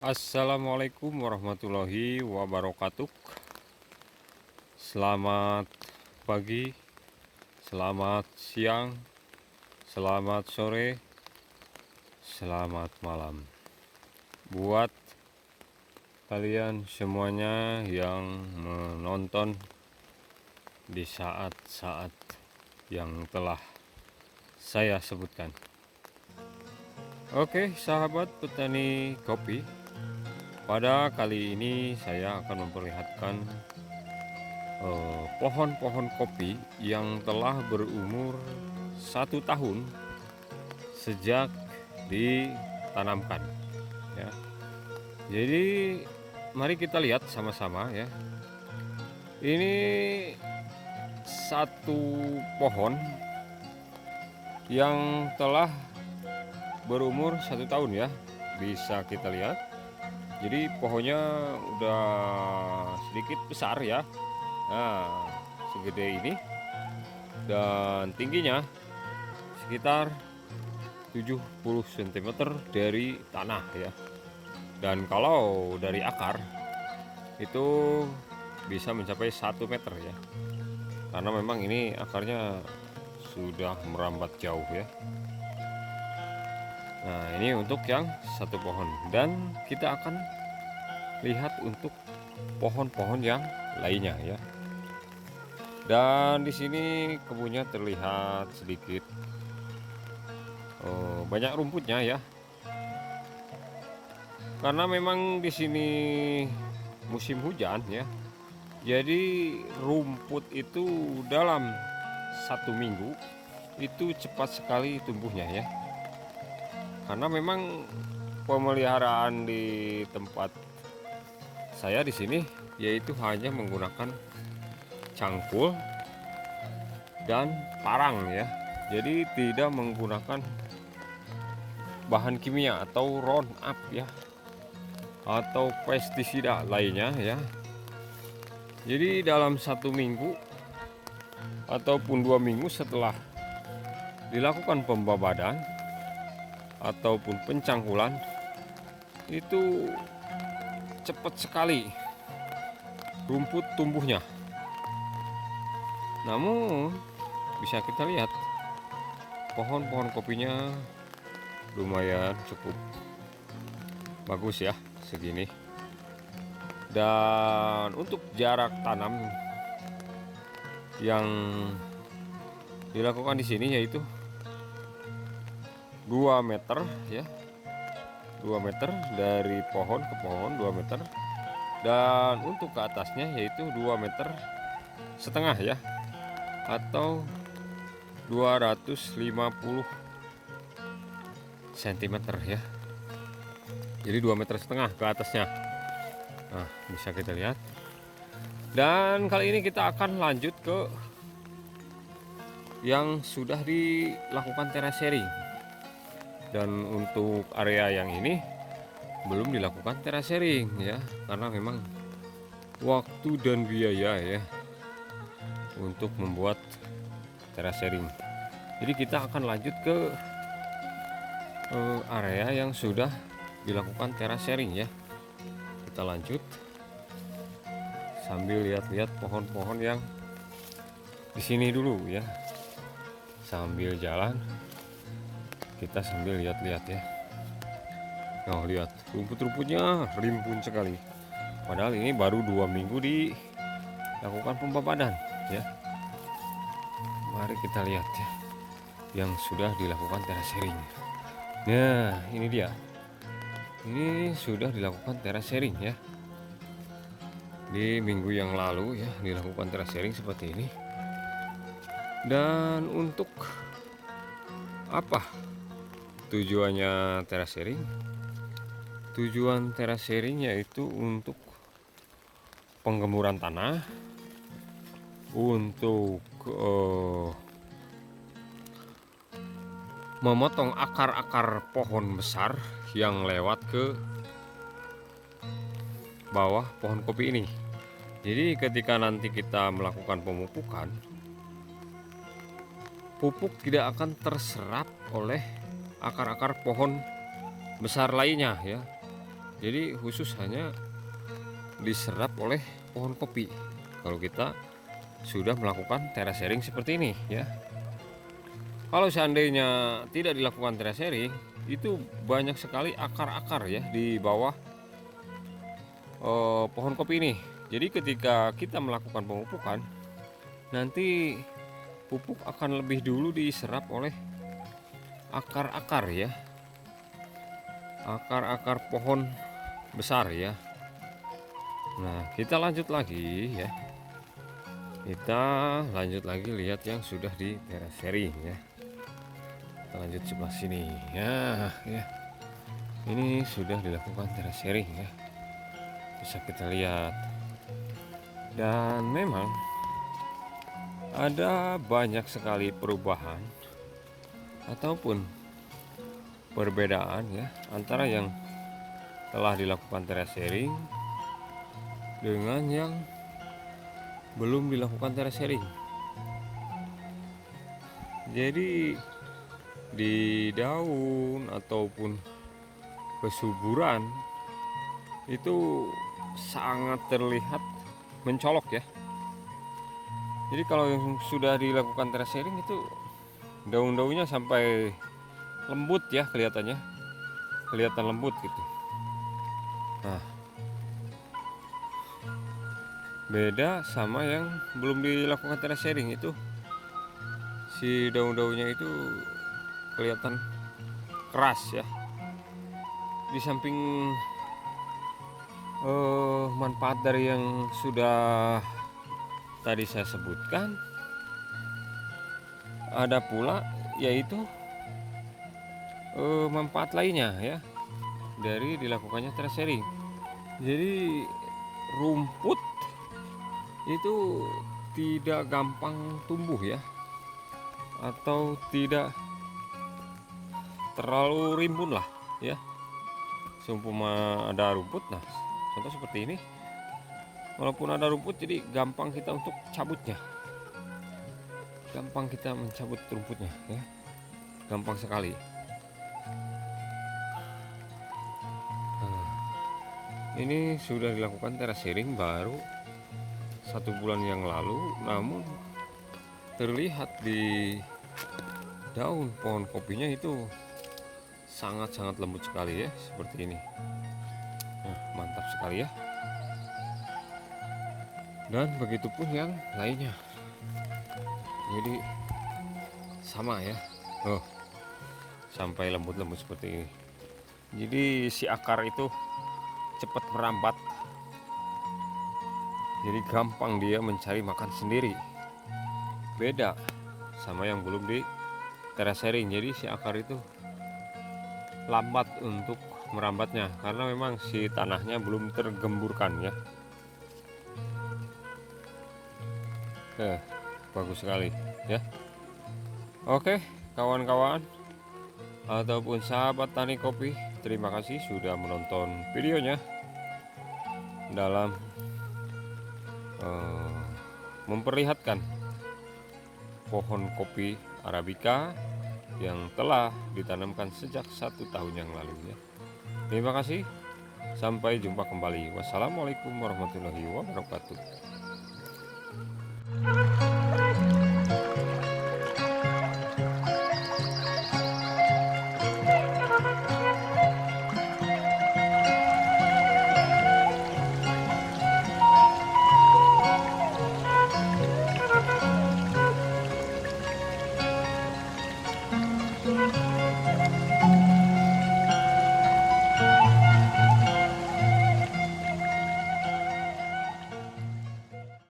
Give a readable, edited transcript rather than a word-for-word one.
Assalamualaikum warahmatullahi wabarakatuh. Selamat pagi, selamat siang, selamat sore, selamat malam. Buat kalian semuanya yang menonton di saat-saat yang telah saya sebutkan. Oke, sahabat petani kopi. Pada kali ini saya akan memperlihatkan pohon-pohon kopi yang telah berumur 1 tahun sejak ditanamkan ya. Jadi mari kita lihat sama-sama ya. Ini satu pohon yang telah berumur 1 tahun ya, bisa kita lihat. Jadi pohonnya udah sedikit besar ya. Nah, segede ini dan tingginya sekitar 70 cm dari tanah ya. Dan kalau dari akar itu bisa mencapai 1 meter ya. Karena memang ini akarnya sudah merambat jauh ya. Nah, ini untuk yang satu pohon dan kita akan lihat untuk pohon-pohon yang lainnya ya. Dan di sini kebunnya terlihat sedikit banyak rumputnya ya. Karena memang di sini musim hujan ya. Jadi rumput itu dalam 1 minggu itu cepat sekali tumbuhnya ya. Karena memang pemeliharaan di tempat saya di sini yaitu hanya menggunakan cangkul dan parang ya. Jadi tidak menggunakan bahan kimia atau Roundup ya, atau pestisida lainnya ya. Jadi dalam 1 minggu ataupun 2 minggu setelah dilakukan pembabadan ataupun pencangkulan itu cepat sekali rumput tumbuhnya. Namun bisa kita lihat pohon-pohon kopinya lumayan cukup bagus ya segini. Dan untuk jarak tanam yang dilakukan di sini yaitu 2 meter ya. 2 meter dari pohon ke pohon 2 meter. Dan untuk ke atasnya yaitu 2,5 meter ya, atau 250 cm ya. Jadi 2,5 meter ke atasnya. Nah, bisa kita lihat. Dan kali ini kita akan lanjut ke yang sudah dilakukan terasering. Dan untuk area yang ini belum dilakukan terasering ya, karena memang waktu dan biaya ya untuk membuat terasering. Jadi kita akan lanjut ke area yang sudah dilakukan terasering ya. Kita lanjut sambil lihat-lihat pohon-pohon yang di sini dulu ya. Sambil jalan kita sambil lihat-lihat ya. Nah, lihat rumput-rumputnya rimbun sekali. Padahal ini baru 2 minggu dilakukan pembabadan ya. Mari kita lihat ya yang sudah dilakukan terasering. Nah, ini dia. Ini sudah dilakukan terasering ya. Di minggu yang lalu ya dilakukan terasering seperti ini. Dan untuk apa tujuannya terasering? Tujuan terasering yaitu untuk penggemburan tanah, untuk memotong akar-akar pohon besar yang lewat ke bawah pohon kopi ini. Jadi ketika nanti kita melakukan pemupukan, pupuk tidak akan terserap oleh akar-akar pohon besar lainnya ya. Jadi khusus hanya diserap oleh pohon kopi kalau kita sudah melakukan terasering seperti ini ya. Kalau seandainya tidak dilakukan terasering, itu banyak sekali akar-akar ya di bawah pohon kopi ini. Jadi ketika kita melakukan pemupukan, nanti pupuk akan lebih dulu diserap oleh akar-akar ya, akar-akar pohon besar ya. Nah, kita lanjut lagi ya. Kita lanjut lagi lihat yang sudah di terasering ya. Kita lanjut sebelah sini ya. Ini sudah dilakukan terasering ya. Bisa kita lihat. Dan memang ada banyak sekali perubahan ataupun perbedaan ya antara yang telah dilakukan terasering dengan yang belum dilakukan terasering. Jadi di daun ataupun kesuburan itu sangat terlihat mencolok ya. Jadi kalau yang sudah dilakukan terasering itu daun-daunnya sampai lembut ya, kelihatan lembut gitu. Nah, beda sama yang belum dilakukan terasering, itu si daun-daunnya itu kelihatan keras ya. Di samping manfaat dari yang sudah tadi saya sebutkan, ada pula yaitu manfaat lainnya ya dari dilakukannya terasering. Jadi rumput itu tidak gampang tumbuh ya, atau tidak terlalu rimbun lah ya. Seumpama ada rumput, nah contoh seperti ini, walaupun ada rumput jadi gampang kita untuk cabutnya, gampang kita mencabut rumputnya ya, gampang sekali. Nah, ini sudah dilakukan terasering baru 1 bulan yang lalu, namun terlihat di daun pohon kopinya itu sangat-sangat lembut sekali ya, seperti ini. Nah, mantap sekali ya. Dan begitupun yang lainnya. Jadi sama ya. Sampai lembut-lembut seperti ini. Jadi si akar itu cepat merambat. Jadi gampang dia mencari makan sendiri. Beda sama yang belum di terasering. Jadi si akar itu lambat untuk merambatnya karena memang si tanahnya belum tergemburkan ya. Bagus sekali ya. Oke kawan-kawan ataupun sahabat tani kopi, terima kasih sudah menonton videonya dalam memperlihatkan pohon kopi Arabica yang telah ditanamkan sejak 1 tahun yang lalu ya. Terima kasih, sampai jumpa kembali. Wassalamualaikum warahmatullahi wabarakatuh.